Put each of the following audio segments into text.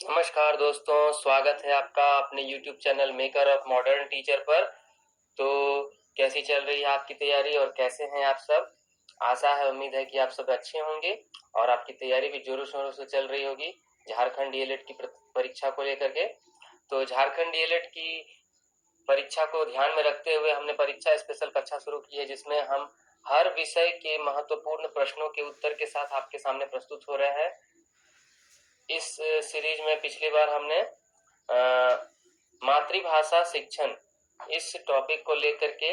नमस्कार दोस्तों, स्वागत है आपका अपने YouTube channel maker of modern teacher पर। तो कैसी चल रही है आपकी तैयारी और कैसे हैं आप सब? आशा है, उम्मीद है कि आप सब अच्छे होंगे और आपकी तैयारी भी जोरों शोरों से चल रही होगी झारखंड डीएलएड की परीक्षा को लेकर के। तो झारखंड डीएलएड की परीक्षा को ध्यान में रखते हुए हमने परीक्षा स्पेशल कक्षा शुरू की है, जिसमें हम हर विषय के महत्वपूर्ण प्रश्नों के उत्तर के साथ आपके सामने प्रस्तुत हो रहे हैं। इस सीरीज में पिछली बार हमने मातृभाषा शिक्षण इस टॉपिक को लेकर के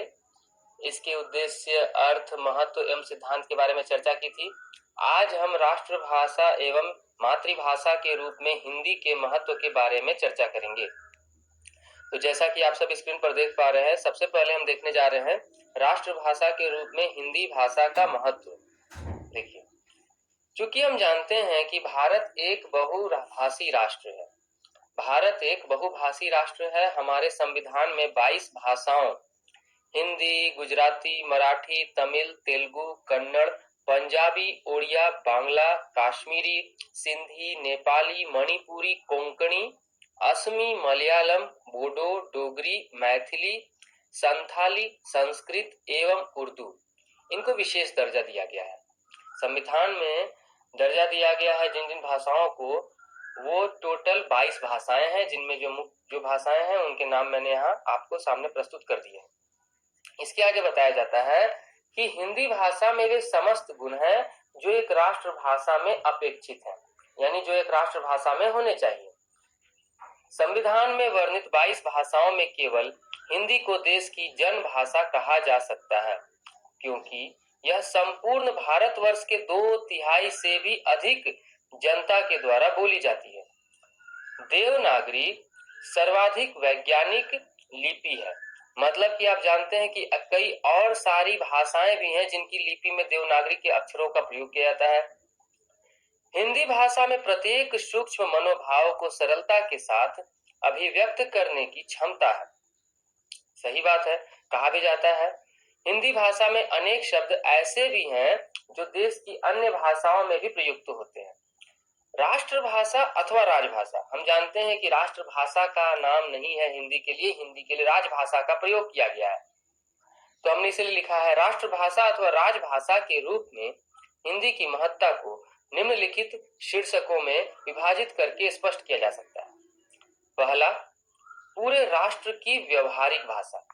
इसके उद्देश्य, अर्थ, महत्व एवं सिद्धांत के बारे में चर्चा की थी। आज हम राष्ट्रभाषा एवं मातृभाषा के रूप में हिंदी के महत्व के बारे में चर्चा करेंगे। तो जैसा कि आप सब स्क्रीन पर देख पा रहे हैं, सबसे पहले हम देखने जा रहे हैं राष्ट्रभाषा के रूप में हिंदी भाषा का महत्व। देखिए, चूंकि हम जानते हैं कि भारत एक बहुभाषी राष्ट्र है। भारत एक बहुभाषी राष्ट्र है। हमारे संविधान में 22 भाषाओं हिंदी, गुजराती, मराठी, तमिल, तेलुगु, कन्नड़, पंजाबी, ओडिया, बांग्ला, कश्मीरी, सिंधी, नेपाली, मणिपुरी, कोंकणी, असमी, मलयालम, बोडो, डोगरी, मैथिली, संथाली, संस्कृत एवं उर्दू, इनको विशेष दर्जा दिया गया है। संविधान में दर्जा दिया गया है जिन जिन भाषाओं को, वो टोटल 22 भाषाएं हैं, जिनमें जो भाषाएं हैं उनके नाम मैंने यहाँ आपको सामने प्रस्तुत कर दिए हैं। इसके आगे बताया जाता है कि हिंदी भाषा में वे समस्त गुण हैं जो एक राष्ट्र भाषा में अपेक्षित हैं, यानी जो एक राष्ट्र भाषा में होने चाहिए। संविधान में वर्णित 22 भाषाओं में केवल हिंदी को देश की जन भाषा कहा जा सकता है, क्योंकि यह संपूर्ण भारतवर्ष के 2/3 से भी अधिक जनता के द्वारा बोली जाती है। देवनागरी सर्वाधिक वैज्ञानिक लिपि है। मतलब कि आप जानते हैं कि कई और सारी भाषाएं भी हैं जिनकी लिपि में देवनागरी के अक्षरों का प्रयोग किया जाता है। हिंदी भाषा में प्रत्येक सूक्ष्म मनोभाव को सरलता के साथ अभिव्यक्त करने की क्षमता है। सही बात है। कहा भी जाता है हिंदी भाषा में अनेक शब्द ऐसे भी हैं जो देश की अन्य भाषाओं में भी प्रयुक्त होते हैं। राष्ट्रभाषा अथवा राजभाषा, हम जानते हैं कि राष्ट्रभाषा का नाम नहीं है हिंदी के लिए, हिंदी के लिए राजभाषा का प्रयोग किया गया है। तो हमने इसलिए लिखा है राष्ट्रभाषा अथवा राजभाषा के रूप में हिंदी की महत्ता को निम्नलिखित शीर्षकों में विभाजित करके स्पष्ट किया जा सकता है। पहला, पूरे राष्ट्र की व्यवहारिक भाषा।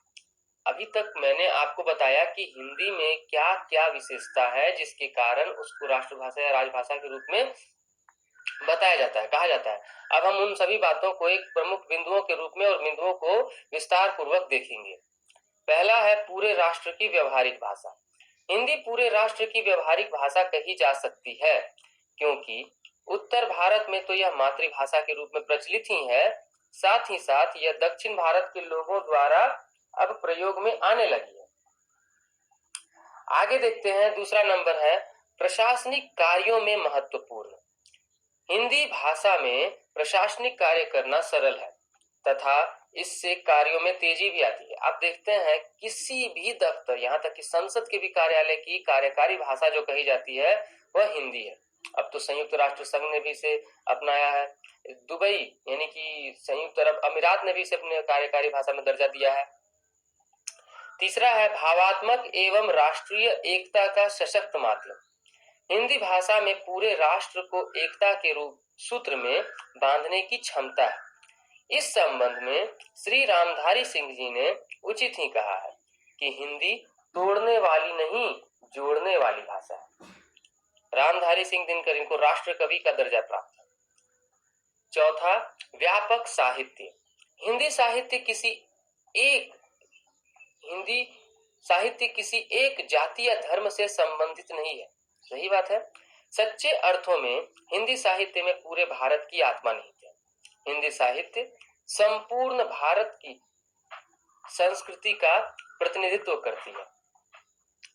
अभी तक मैंने आपको बताया कि हिंदी में क्या क्या विशेषता है जिसके कारण उसको राष्ट्रभाषा या राजभाषा के रूप में बताया जाता है, कहा जाता है। अब हम उन सभी बातों को एक प्रमुख बिंदुओं के रूप में और बिंदुओं को विस्तार पूर्वक देखेंगे। पहला है पूरे राष्ट्र की व्यवहारिक भाषा। हिंदी पूरे राष्ट्र की व्यवहारिक भाषा कही जा सकती है, क्योंकि उत्तर भारत में तो यह मातृभाषा के रूप में प्रचलित ही है, साथ ही साथ यह दक्षिण भारत के लोगों द्वारा अब प्रयोग में आने लगी है। आगे देखते हैं, दूसरा नंबर है प्रशासनिक कार्यों में महत्वपूर्ण। हिंदी भाषा में प्रशासनिक कार्य करना सरल है तथा इससे कार्यों में तेजी भी आती है। आप देखते हैं किसी भी दफ्तर, यहाँ तक कि संसद के भी कार्यालय की कार्यकारी भाषा जो कही जाती है वह हिंदी है। अब तो संयुक्त राष्ट्र संघ ने भी इसे अपनाया है। दुबई यानी कि संयुक्त अरब अमीरात ने भी इसे अपने कार्यकारी भाषा में दर्जा दिया है। तीसरा है भावात्मक एवं राष्ट्रीय एकता का सशक्त माध्यम। हिंदी भाषा में पूरे राष्ट्र को एकता के रूप सूत्र में बांधने की क्षमता है। इस संबंध में श्री रामधारी सिंह जी ने उचित ही कहा है कि हिंदी तोड़ने वाली नहीं, जोड़ने वाली भाषा है। रामधारी सिंह दिनकर, इनको राष्ट्र कवि का दर्जा प्राप्त है। चौथा, व्यापक साहित्य। हिंदी साहित्य किसी एक जाति या धर्म से संबंधित नहीं है। सही बात है। सच्चे अर्थों में हिंदी साहित्य में पूरे भारत की आत्मा निहित है। हिंदी साहित्य संपूर्ण भारत की संस्कृति का प्रतिनिधित्व करती है।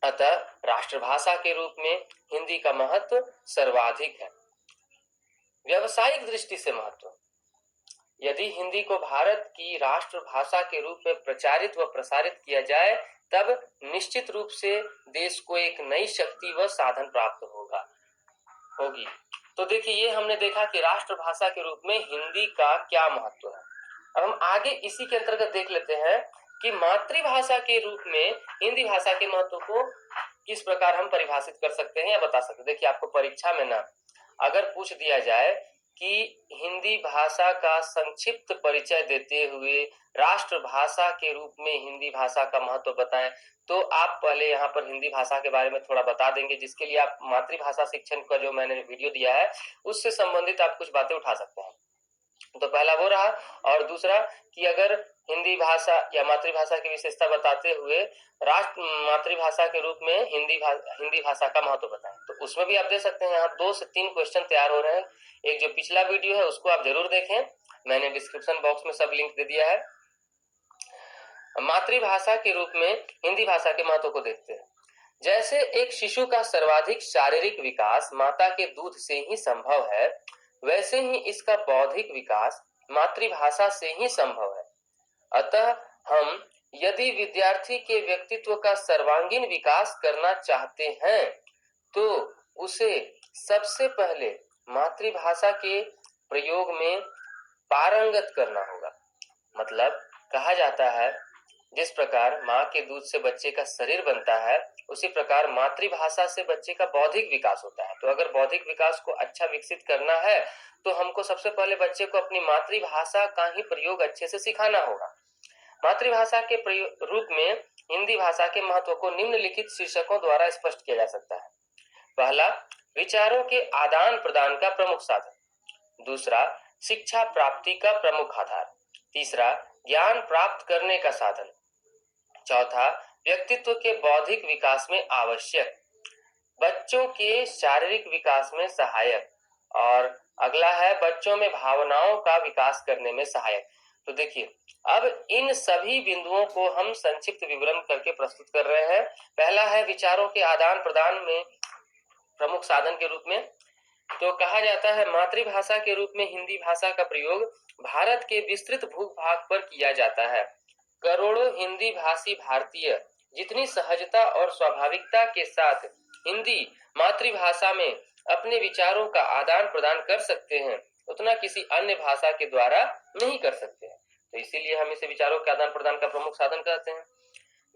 अतः राष्ट्रभाषा के रूप में हिंदी का महत्व सर्वाधिक है। व्यावसायिक दृष्टि से महत्व। यदि हिंदी को भारत की राष्ट्रभाषा के रूप में प्रचारित व प्रसारित किया जाए तब निश्चित रूप से देश को एक नई शक्ति व साधन प्राप्त होगी। तो देखिए ये हमने देखा कि राष्ट्रभाषा के रूप में हिंदी का क्या महत्व है। अब हम आगे इसी के अंतर्गत देख लेते हैं कि मातृभाषा के रूप में हिंदी भाषा के महत्व को किस प्रकार हम परिभाषित कर सकते हैं या बता सकते हैं। देखिए आपको परीक्षा में ना अगर पूछ दिया जाए कि हिंदी भाषा का संक्षिप्त परिचय देते हुए राष्ट्रभाषा के रूप में हिंदी भाषा का महत्व बताएं, तो आप पहले यहाँ पर हिंदी भाषा के बारे में थोड़ा बता देंगे, जिसके लिए आप मातृभाषा शिक्षण का जो मैंने वीडियो दिया है उससे संबंधित आप कुछ बातें उठा सकते हैं। तो पहला वो रहा। और दूसरा कि अगर हिंदी भाषा या मातृभाषा की विशेषता बताते हुए मातृभाषा के रूप में हिंदी भाषा का महत्व बताएं, तो उसमें भी आप दे सकते हैं। यहाँ 2 से 3 क्वेश्चन तैयार हो रहे हैं। एक जो पिछला वीडियो है उसको आप जरूर देखें, मैंने डिस्क्रिप्शन बॉक्स में सब लिंक दे दिया है। मातृभाषा के रूप में हिंदी भाषा के महत्व को देखते हैं। जैसे एक शिशु का सर्वाधिक शारीरिक विकास माता के दूध से ही संभव है, वैसे ही इसका बौद्धिक विकास मातृभाषा से ही संभव है। अतः हम यदि विद्यार्थी के व्यक्तित्व का सर्वांगीण विकास करना चाहते हैं तो उसे सबसे पहले मातृभाषा के प्रयोग में पारंगत करना होगा। मतलब कहा जाता है जिस प्रकार माँ के दूध से बच्चे का शरीर बनता है, उसी प्रकार मातृभाषा से बच्चे का बौद्धिक विकास होता है। तो अगर बौद्धिक विकास को अच्छा विकसित करना है तो हमको सबसे पहले बच्चे को अपनी मातृभाषा का ही प्रयोग अच्छे से सिखाना होगा। मातृभाषा के रूप में हिंदी भाषा के महत्व को निम्नलिखित शीर्षकों द्वारा स्पष्ट किया जा सकता है। पहला, विचारों के आदान प्रदान का प्रमुख साधन। दूसरा, शिक्षा प्राप्ति का प्रमुख आधार। तीसरा, ज्ञान प्राप्त करने का साधन। चौथा, व्यक्तित्व के बौद्धिक विकास में आवश्यक, बच्चों के शारीरिक विकास में सहायक, और अगला है बच्चों में भावनाओं का विकास करने में सहायक। तो देखिए अब इन सभी बिंदुओं को हम संक्षिप्त विवरण करके प्रस्तुत कर रहे हैं। पहला है विचारों के आदान प्रदान में प्रमुख साधन के रूप में। तो कहा जाता है मातृभाषा के रूप में हिंदी भाषा का प्रयोग भारत के विस्तृत भूभाग पर किया जाता है। करोड़ों हिंदी भाषी भारतीय जितनी सहजता और स्वाभाविकता के साथ हिंदी मातृभाषा में अपने विचारों का आदान प्रदान कर सकते हैं, उतना किसी अन्य भाषा के द्वारा नहीं कर सकते हैं। तो इसीलिए हम इसे विचारों के आदान प्रदान का प्रमुख साधन कहते हैं।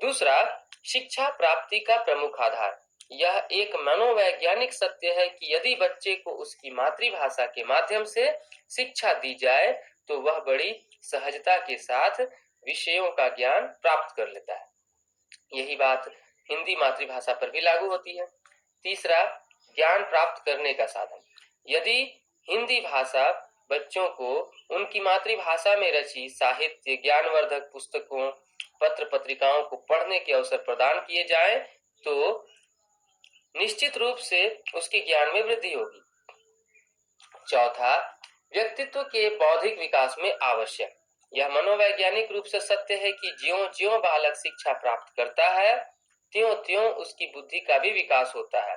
दूसरा, शिक्षा प्राप्ति का प्रमुख आधार। यह एक मनोवैज्ञानिक सत्य है कि यदि बच्चे को उसकी मातृभाषा के माध्यम से शिक्षा दी जाए तो वह बड़ी सहजता के साथ विषयों का ज्ञान प्राप्त कर लेता है। यही बात हिंदी मातृभाषा पर भी लागू होती है। तीसरा, ज्ञान प्राप्त करने का साधन। यदि हिंदी भाषा बच्चों को उनकी मातृभाषा में रची साहित्य, ज्ञानवर्धक पुस्तकों, पत्र पत्रिकाओं को पढ़ने के अवसर प्रदान किए जाए तो निश्चित रूप से उसके ज्ञान में वृद्धि होगी। चौथा, व्यक्तित्व के बौद्धिक विकास में आवश्यक। यह मनोवैज्ञानिक रूप से सत्य है कि ज्यों-ज्यों बालक शिक्षा प्राप्त करता है त्यों-त्यों उसकी बुद्धि का भी विकास होता है।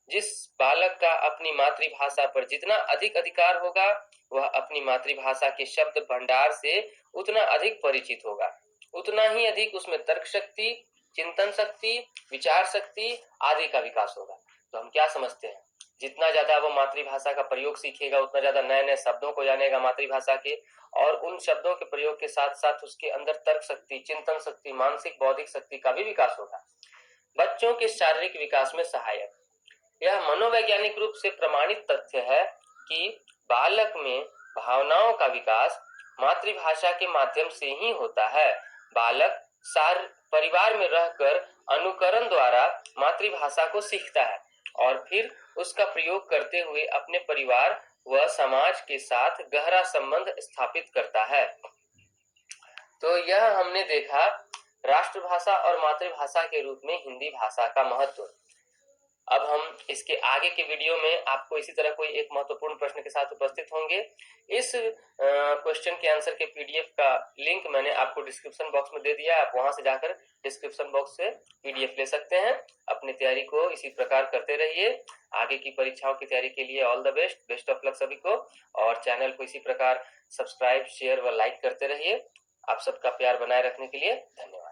जिस बालक का अपनी मातृभाषा पर जितना अधिक अधिकार होगा वह अपनी मातृभाषा के शब्द भंडार से उतना अधिक परिचित होगा, उतना ही अधिक उसमें तर्क शक्ति, चिंतन शक्ति, विचार शक्ति आदि का विकास होगा। तो हम क्या समझते हैं, जितना ज्यादा वो मातृभाषा का प्रयोग सीखेगा उतना ज्यादा नए नए शब्दों को जानेगा मातृभाषा के, और उन शब्दों के प्रयोग के साथ साथ उसके अंदर तर्क शक्ति, चिंतन शक्ति, मानसिक बौद्धिक शक्ति का भी विकास होगा। बच्चों के शारीरिक विकास में सहायक। यह मनोवैज्ञानिक रूप से प्रमाणित तथ्य है कि बालक में भावनाओं का विकास मातृभाषा के माध्यम से ही होता है। बालक परिवार में रहकर अनुकरण द्वारा मातृभाषा को सीखता है और फिर उसका प्रयोग करते हुए अपने परिवार व समाज के साथ गहरा संबंध स्थापित करता है। तो यह हमने देखा राष्ट्रभाषा और मातृभाषा के रूप में हिंदी भाषा का महत्व। अब हम इसके आगे के वीडियो में आपको इसी तरह कोई एक महत्वपूर्ण प्रश्न के साथ उपस्थित होंगे। इस क्वेश्चन के आंसर के पीडीएफ का लिंक मैंने आपको डिस्क्रिप्शन बॉक्स में दे दिया, आप वहां से जाकर डिस्क्रिप्शन बॉक्स से पीडीएफ ले सकते हैं। अपनी तैयारी को इसी प्रकार करते रहिए। आगे की परीक्षाओं की तैयारी के लिए all the best, best of luck सभी को। और चैनल को इसी प्रकार सब्सक्राइब, शेयर व लाइक करते रहिए। आप सबका प्यार बनाए रखने के लिए धन्यवाद।